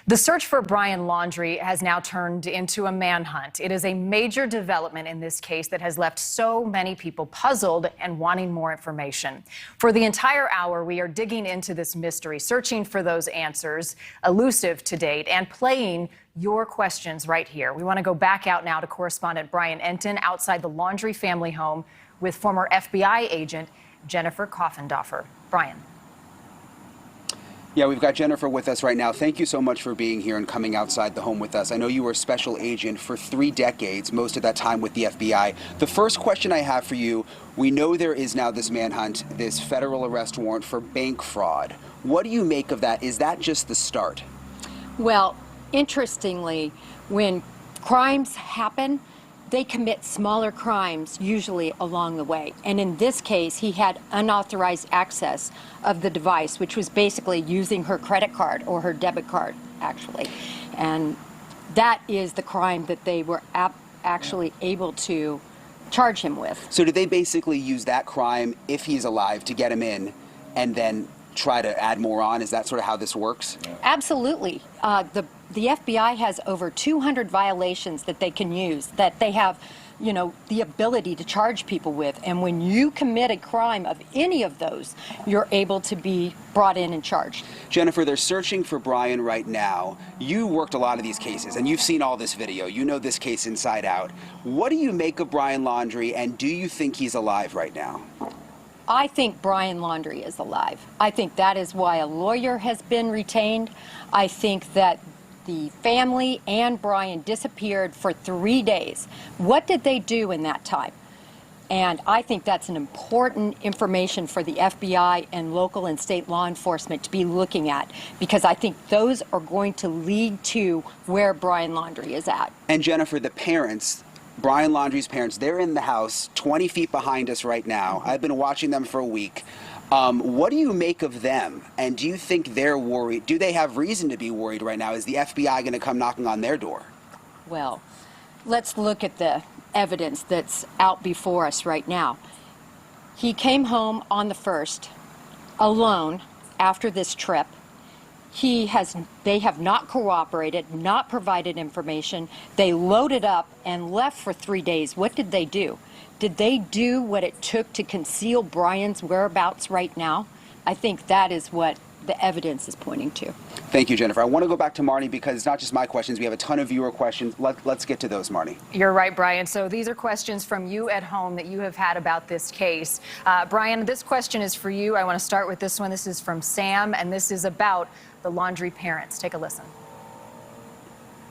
The search for Brian Laundrie has now turned into a manhunt. It is a major development in this case that has left so many people puzzled and wanting more information. For the entire hour, we are digging into this mystery, searching for those answers, elusive to date, and playing your questions right here. We want to go back out now to correspondent Brian Entin outside the Laundrie family home with former FBI agent Jennifer Coffindaffer. Brian. Yeah, we've got Jennifer with us right now. Thank you so much for being here and coming outside the home with us. I know you were a special agent for 3 decades, most of that time with the FBI. The first question I have for you, we know there is now this manhunt, this federal arrest warrant for bank fraud. What do you make of that? Is that just the start? Well, interestingly, when crimes happen, they commit smaller crimes usually along the way. And in this case, he had unauthorized access of the device, which was basically using her credit card or her debit card, actually. And that is the crime that they were actually able to charge him with. So did they basically use that crime, if he's alive, to get him in and then try to add more on? Is that sort of how this works? Absolutely. The FBI has over 200 violations that they can use, that they have, you know, the ability to charge people with. And when you commit a crime of any of those, you're able to be brought in and charged. Jennifer, they're searching for Brian right now. You worked a lot of these cases, and you've seen all this video. You know this case inside out. What do you make of Brian Laundrie, and do you think he's alive right now? I think Brian Laundrie is alive. I think that is why a lawyer has been retained. I think that the family and Brian disappeared for 3 days. What did they do in that time? And I think that's an important information for the FBI and local and state law enforcement to be looking at, because I think those are going to lead to where Brian Laundrie is at. And Jennifer, the parents, Brian Laundrie's parents, they're in the house 20 feet behind us right now. I've been watching them for a week. What do you make of them? And do you think they're worried? Do they have reason to be worried right now? Is the FBI going to come knocking on their door? Well, let's look at the evidence that's out before us right now. He came home on the 1st, alone, after this trip. They have not cooperated, not provided information. They loaded up and left for 3 days. What did they do? Did they do what it took to conceal Brian's whereabouts right now? I think that is what the evidence is pointing to. Thank you, Jennifer. I want to go back to Marni because it's not just my questions. We have a ton of viewer questions. Let's get to those, Marni. You're right, Brian. So these are questions from you at home that you have had about this case. Brian, this question is for you. I want to start with this one. This is from Sam, and this is about the Laundrie parents. Take a listen.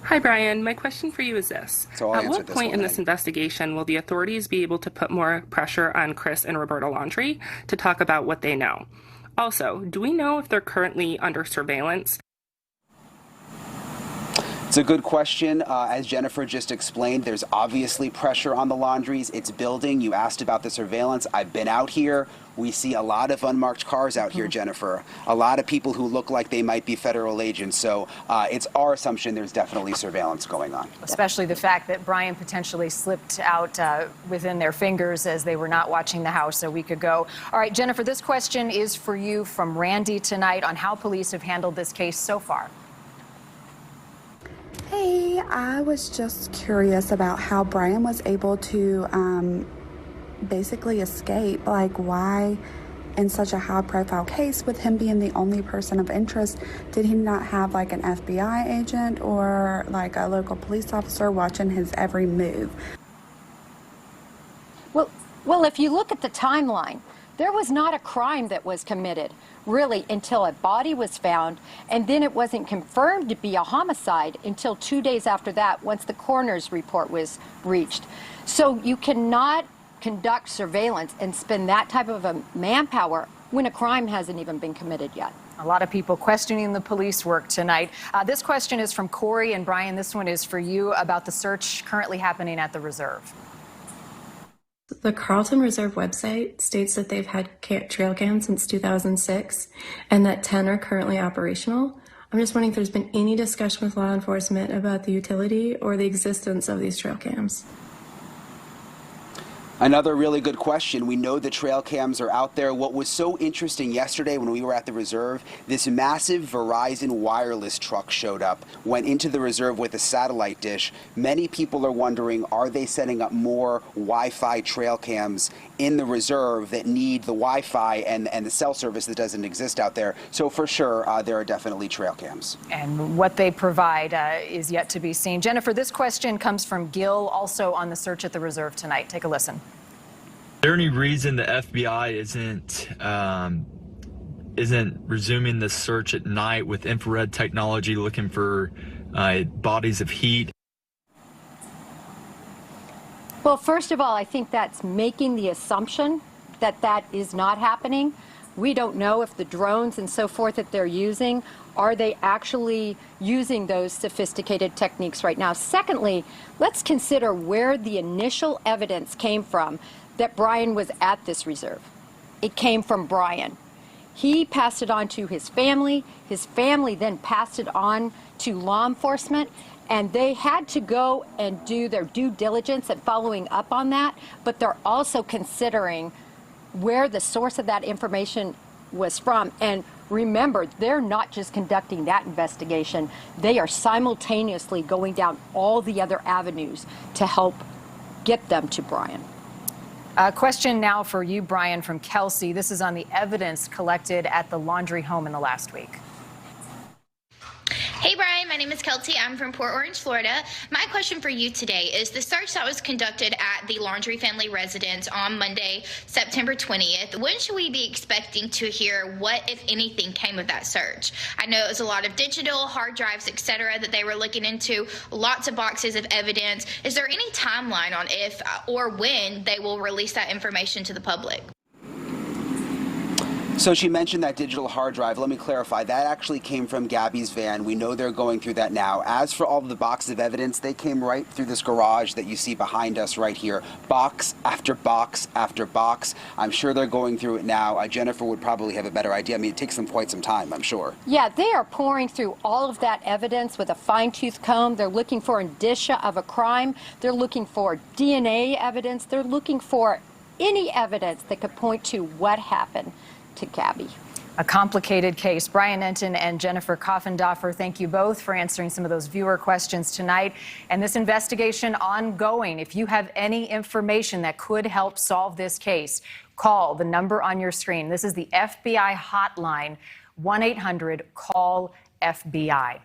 Hi, Brian. My question for you is this. At what point in this investigation will the authorities be able to put more pressure on Chris and Roberta Laundrie to talk about what they know? Also, do we know if they're currently under surveillance? It's a good question. As Jennifer just explained, there's obviously pressure on the Laundries. It's building. You asked about the surveillance. I've been out here. We see a lot of unmarked cars out here, Jennifer. A lot of people who look like they might be federal agents. So it's our assumption there's definitely surveillance going on. Especially the fact that Brian potentially slipped out within their fingers as they were not watching the house a week ago. All right, Jennifer, this question is for you from Randy tonight on how police have handled this case so far. Hey, I was just curious about how Brian was able to basically escape. Like, why in such a high-profile case, with him being the only person of interest, did he not have like an FBI agent or like a local police officer watching his every move? Well, if you look at the timeline, there was not a crime that was committed, really, until a body was found, and then it wasn't confirmed to be a homicide until 2 days after that, once the coroner's report was reached. So you cannot conduct surveillance and spend that type of a manpower when a crime hasn't even been committed yet. A lot of people questioning the police work tonight. This question is from Corey, and Brian, this one is for you about the search currently happening at the reserve. The Carlton Reserve website states that they've had trail cams since 2006 and that 10 are currently operational. I'm just wondering if there's been any discussion with law enforcement about the utility or the existence of these trail cams. Another really good question. We know the trail cams are out there. What was so interesting yesterday when we were at the reserve, this massive Verizon wireless truck showed up, went into the reserve with a satellite dish. Many people are wondering, are they setting up more Wi-Fi trail cams in the reserve that need the Wi-Fi and the cell service that doesn't exist out there? So for sure, there are definitely trail cams. And what they provide is yet to be seen. Jennifer, this question comes from Gil, also on the search at the reserve tonight. Take a listen. Is there any reason the FBI isn't resuming the search at night with infrared technology, looking for bodies of heat? Well, first of all, I think that's making the assumption that that is not happening. We don't know if the drones and so forth that they're using, are they actually using those sophisticated techniques right now? Secondly, let's consider where the initial evidence came from that Brian was at this reserve. It came from Brian. He passed it on to his family. His family then passed it on to law enforcement, and they had to go and do their due diligence at following up on that, but they're also considering where the source of that information was from. And remember, they're not just conducting that investigation, they are simultaneously going down all the other avenues to help get them to Brian. A question now for you, Brian, from Kelsey. This is on the evidence collected at the laundry home in the last week. Hey Brian, my name is Kelsey. I'm from Port Orange, Florida. My question for you today is the search that was conducted at the Laundry family residence on Monday, September 20th. When should we be expecting to hear what, if anything, came of that search? I know it was a lot of digital, hard drives, etc. that they were looking into, lots of boxes of evidence. Is there any timeline on if or when they will release that information to the public? So she mentioned that digital hard drive. Let me clarify. That actually came from Gabby's van. We know they're going through that now. As for all of the boxes of evidence, they came right through this garage that you see behind us right here. Box after box after box. I'm sure they're going through it now. Jennifer would probably have a better idea. I mean, it takes them quite some time, I'm sure. Yeah, they are pouring through all of that evidence with a fine-tooth comb. They're looking for indicia of a crime. They're looking for DNA evidence. They're looking for any evidence that could point to what happened to Gabby. A complicated case. Brian Entin and Jennifer Coffindaffer, thank you both for answering some of those viewer questions tonight. And this investigation ongoing. If you have any information that could help solve this case, call the number on your screen. This is the FBI hotline, 1-800-CALL-FBI.